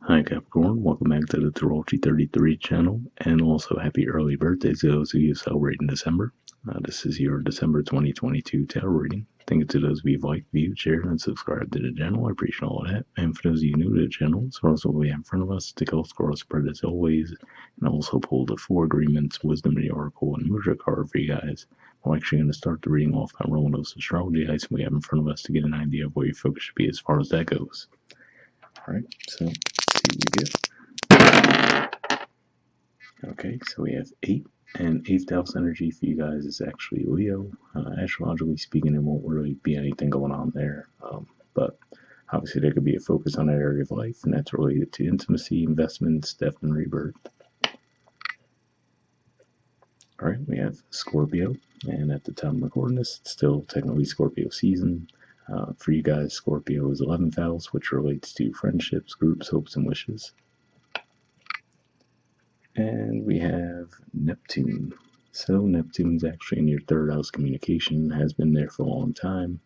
Hi Capricorn, welcome back to the Astrology 33 channel, and also happy early birthday to those of you celebrating December. This is your December 2022 tarot reading. Thank you to those of you who like, viewed, shared, and subscribed to the channel. I appreciate all of that. And for those of you new to the channel, as far as what we have in front of us, take a look at spread as always, and also pull the 4 agreements, wisdom of the oracle, and Mudra card for you guys. I'm actually going to start the reading off by rolling those astrology dice we have in front of us to get an idea of where your focus should be as far as that goes. Alright, so let's see what we get. Okay, so we have 8, and 8th house energy for you guys is actually Leo. Astrologically speaking, there won't really be anything going on there, but obviously there could be a focus on that area of life, and that's related to intimacy, investments, death, and rebirth. Alright, we have Scorpio, and at the time of recording this, it's still technically Scorpio season. For you guys, Scorpio is 11th house, which relates to friendships, groups, hopes, and wishes. And we have Neptune. So Neptune's actually in your 3rd house, communication, has been there for a long time.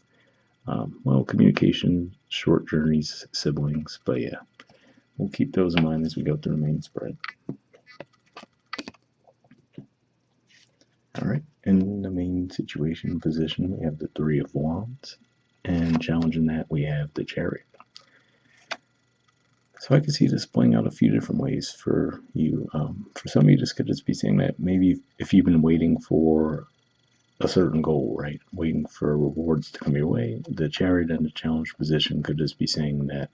Well, communication, short journeys, siblings, but yeah, we'll keep those in mind as we go through the main spread. Alright, in the main situation position, we have the 3 of Wands, and challenging that, we have the Chariot. So I can see this playing out a few different ways for you. For some of you, this could just be saying that maybe if you've been waiting for a certain goal, right, waiting for rewards to come your way, the Chariot and the challenge position could just be saying that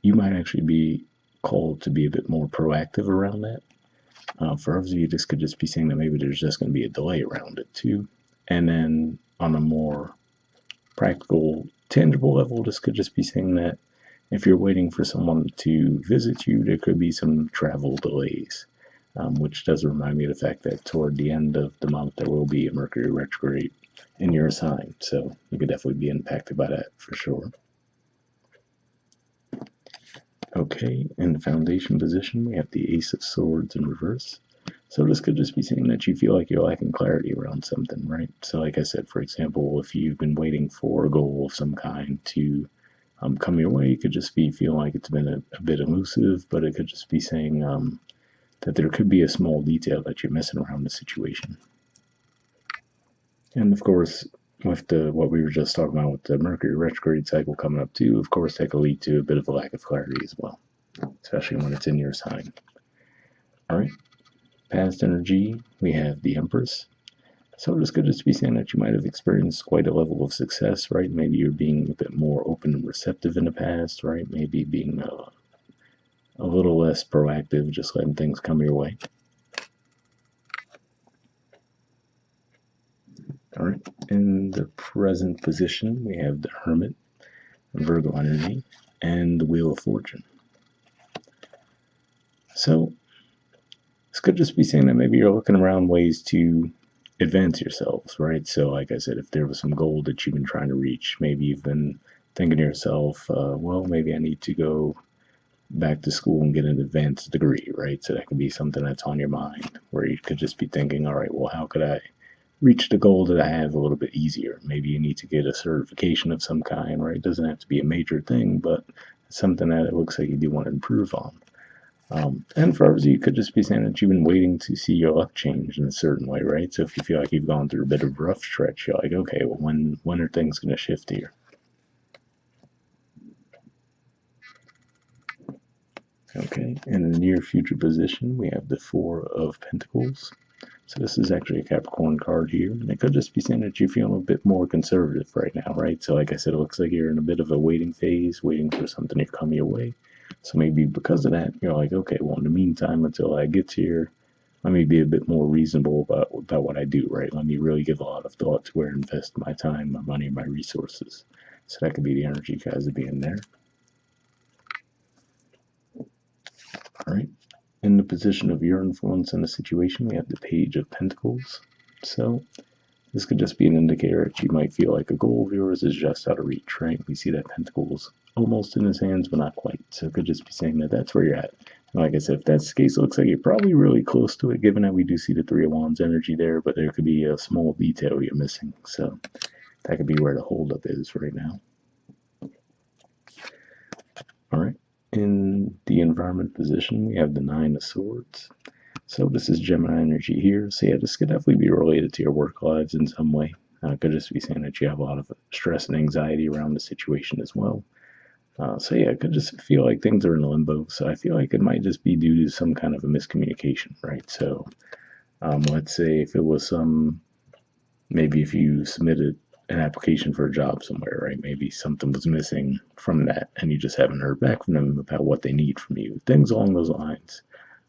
you might actually be called to be a bit more proactive around that. For others of you, this could just be saying that maybe there's just going to be a delay around it too. And then on a more practical, tangible level, this could just be saying that if you're waiting for someone to visit you, there could be some travel delays, which does remind me of the fact that toward the end of the month there will be a Mercury retrograde in your sign, so you could definitely be impacted by that for sure. Okay, in the foundation position, we have the Ace of Swords in reverse. So this could just be saying that you feel like you're lacking clarity around something, right? So like I said, for example, if you've been waiting for a goal of some kind to come your way, it could just be feeling like it's been a bit elusive, but it could just be saying that there could be a small detail that you're missing around the situation. And of course, with what we were just talking about with the Mercury retrograde cycle coming up too, of course that could lead to a bit of a lack of clarity as well, especially when it's in your sign. Alright, past energy, we have the Empress. So this could just be saying that you might have experienced quite a level of success, right? Maybe you're being a bit more open and receptive in the past, right? Maybe being a little less proactive, just letting things come your way. All right, in the present position, we have the Hermit, Virgo energy, and the Wheel of Fortune. So this could just be saying that maybe you're looking around ways to advance yourselves, right? So like I said, if there was some goal that you've been trying to reach, maybe you've been thinking to yourself, well, maybe I need to go back to school and get an advanced degree, right? So that could be something that's on your mind, where you could just be thinking, all right, well, how could I reach the goal that I have a little bit easier? Maybe you need to get a certification of some kind, right? It doesn't have to be a major thing, but it's something that it looks like you do want to improve on. And for others, you could just be saying that you've been waiting to see your luck change in a certain way, right? So if you feel like you've gone through a bit of a rough stretch, you're like, okay, well, when are things going to shift here? Okay, in the near future position, we have the 4 of Pentacles. So this is actually a Capricorn card here, and it could just be saying that you're feeling a bit more conservative right now, right? So like I said, it looks like you're in a bit of a waiting phase, waiting for something to come your way. So maybe because of that, you're like, okay, well, in the meantime, until I get here, let me be a bit more reasonable about what I do, right? Let me really give a lot of thought to where I invest my time, my money, my resources. So that could be the energy you guys would be in there. All right. In the position of your influence in the situation, we have the Page of Pentacles. So this could just be an indicator that you might feel like a goal of yours is just out of reach, right? We see that Pentacles almost in his hands, but not quite. So it could just be saying that that's where you're at. And like I said, if that's the case, it looks like you're probably really close to it, given that we do see the 3 of Wands energy there, but there could be a small detail you're missing. So that could be where the holdup is right now. All right. In the the environment position, we have the Nine of Swords. So this is Gemini energy here. So yeah, this could definitely be related to your work lives in some way. Could just be saying that you have a lot of stress and anxiety around the situation as well. So yeah, it could just feel like things are in limbo. So I feel like it might just be due to some kind of a miscommunication, right? So let's say if it was maybe if you submitted an application for a job somewhere, right? Maybe something was missing from that and you just haven't heard back from them about what they need from you. Things along those lines.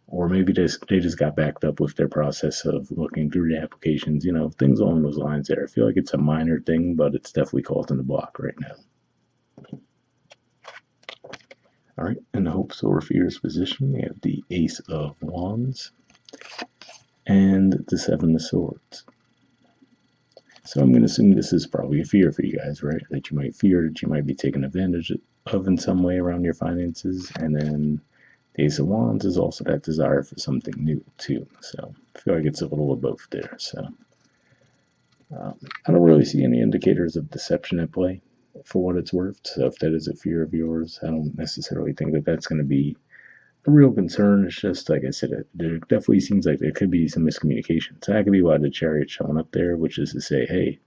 Or maybe they just got backed up with their process of looking through the applications, things along those lines there. I feel like it's a minor thing, but it's definitely causing the block right now. All right, in the hopes or fears position, we have the Ace of Wands and the Seven of Swords. So I'm going to assume this is probably a fear for you guys, right? That you might fear that you might be taken advantage of in some way around your finances. And then the Ace of Wands is also that desire for something new, too. So I feel like it's a little of both there. So I don't really see any indicators of deception at play for what it's worth. So if that is a fear of yours, I don't necessarily think that that's going to be a real concern. It's just, like I said, there definitely seems like there could be some miscommunication. So that could be why the Chariot showing up there, which is to say, hey,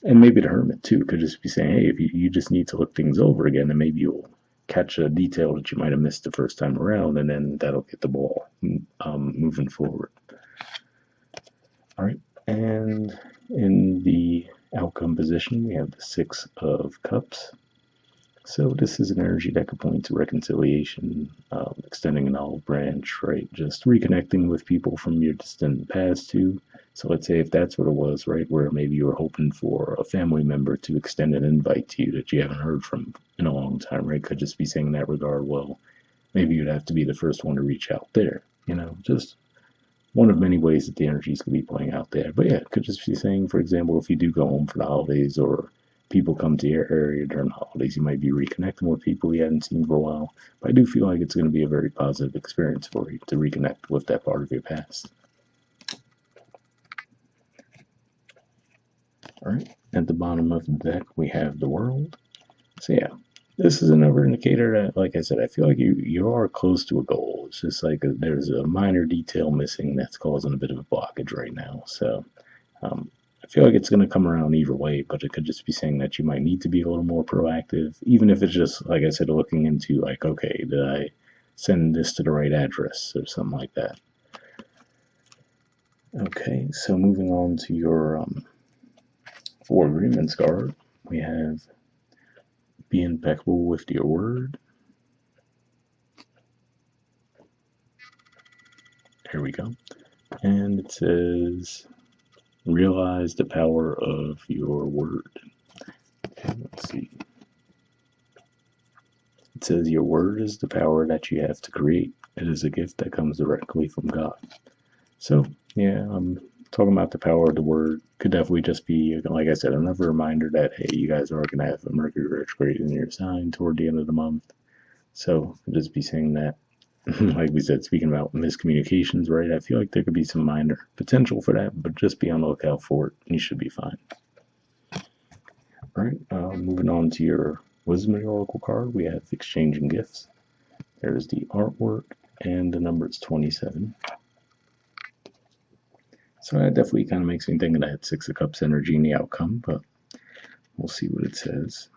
and maybe the Hermit too could just be saying, hey, if you just need to look things over again, and maybe you'll catch a detail that you might have missed the first time around, and then that'll get the ball moving forward. All right, and in the outcome position, we have the Six of Cups. So this is an energy that could point to reconciliation, extending an olive branch, right? Just reconnecting with people from your distant past too. So let's say if that's what it was, right, where maybe you were hoping for a family member to extend an invite to you that you haven't heard from in a long time, right? Could just be saying in that regard, well, maybe you'd have to be the first one to reach out there, just one of many ways that the energies could be playing out there. But yeah, it could just be saying, for example, if you do go home for the holidays or people come to your area during the holidays, you might be reconnecting with people you hadn't seen for a while. But I do feel like it's going to be a very positive experience for you to reconnect with that part of your past. All right, at the bottom of the deck, we have the World. So yeah, this is another indicator that, like I said, I feel like you are close to a goal. It's just like there's a minor detail missing that's causing a bit of a blockage right now. So I feel like it's going to come around either way, but it could just be saying that you might need to be a little more proactive, even if it's just, like I said, looking into like, okay, did I send this to the right address or something like that. Okay, so moving on to your Four Agreements card, we have be impeccable with your word. Here we go. And it says, realize the power of your word. Okay, let's see. It says, your word is the power that you have to create. It is a gift that comes directly from God. So, yeah, I'm talking about the power of the word. Could definitely just be, like I said, another reminder that, hey, you guys are going to have a Mercury retrograde in your sign toward the end of the month. So, I'll just be saying that. Like we said, speaking about miscommunications, right? I feel like there could be some minor potential for that, but just be on the lookout for it. You should be fine. All right, moving on to your Wisdom Oracle card, we have Exchanging Gifts. There's the artwork, and the number is 27. So that definitely kind of makes me think of that Six of Cups energy in the outcome, but we'll see what it says.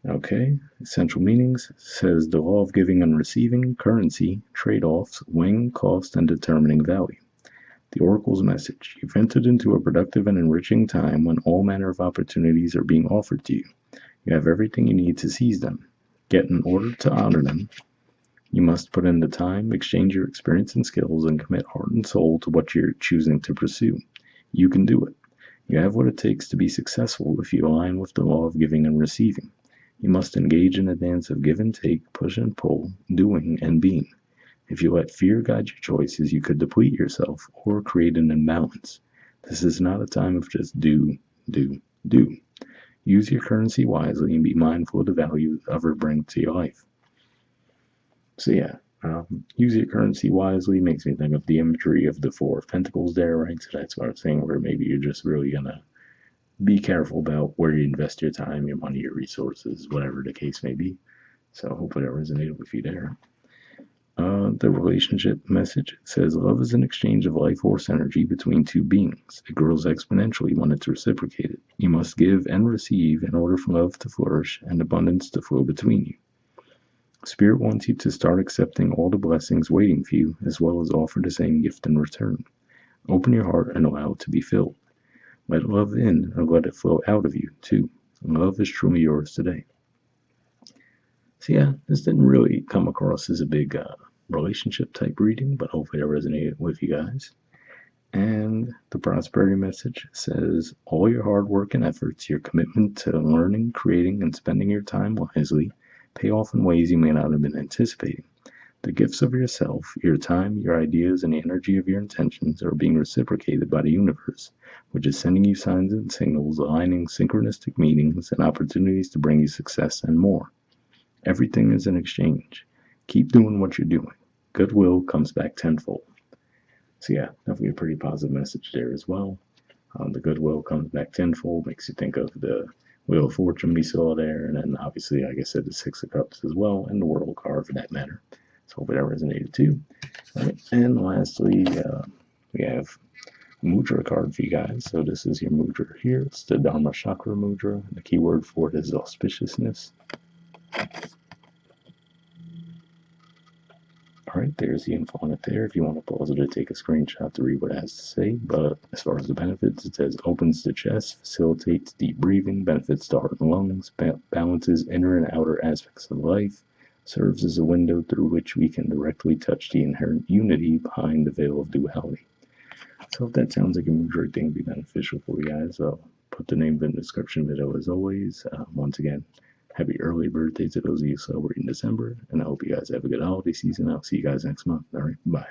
Okay, essential meanings says the law of giving and receiving, currency, trade-offs, weighing cost, and determining value. The Oracle's message: you've entered into a productive and enriching time when all manner of opportunities are being offered to you. You have everything you need to seize them. Yet in order to honor them, you must put in the time, exchange your experience and skills, and commit heart and soul to what you're choosing to pursue. You can do it. You have what it takes to be successful if you align with the law of giving and receiving. You must engage in a dance of give and take, push and pull, doing and being. If you let fear guide your choices, you could deplete yourself or create an imbalance. This is not a time of just do, do, do. Use your currency wisely and be mindful of the value others bring to your life. So yeah, use your currency wisely makes me think of the imagery of the Four of Pentacles there, right? So that's what I'm saying, where maybe you're just really going to be careful about where you invest your time, your money, your resources, whatever the case may be. So hopefully that resonated with you there. The relationship message says love is an exchange of life force energy between two beings. It grows exponentially when it's reciprocated. You must give and receive in order for love to flourish and abundance to flow between you. Spirit wants you to start accepting all the blessings waiting for you, as well as offer the same gift in return. Open your heart and allow it to be filled. Let love in and let it flow out of you, too. Love is truly yours today. So yeah, this didn't really come across as a big relationship type reading, but hopefully it resonated with you guys. And the prosperity message says all your hard work and efforts, your commitment to learning, creating, and spending your time wisely pay off in ways you may not have been anticipating. The gifts of yourself, your time, your ideas, and the energy of your intentions are being reciprocated by the universe, which is sending you signs and signals, aligning synchronistic meetings and opportunities to bring you success and more. Everything is an exchange. Keep doing what you're doing. Goodwill comes back tenfold. So yeah, definitely a pretty positive message there as well. The goodwill comes back tenfold, makes you think of the Wheel of Fortune we saw there, and then obviously, like I said, the Six of Cups as well, and the World card for that matter. So hopefully that resonated too. All right, and lastly, we have Mudra card for you guys. So this is your Mudra here. It's the Dharmachakra Mudra. The keyword for it is auspiciousness. Alright, there's the info on it there. If you want to pause it or take a screenshot to read what it has to say. But as far as the benefits, it says opens the chest, facilitates deep breathing, benefits the heart and lungs, balances inner and outer aspects of life, serves as a window through which we can directly touch the inherent unity behind the veil of duality. So if that sounds like a Mudra thing to be beneficial for you guys, I'll put the name in the description video as always. Once again, happy early birthday to those of you celebrating December, and I hope you guys have a good holiday season. I'll see you guys next month. All right, bye.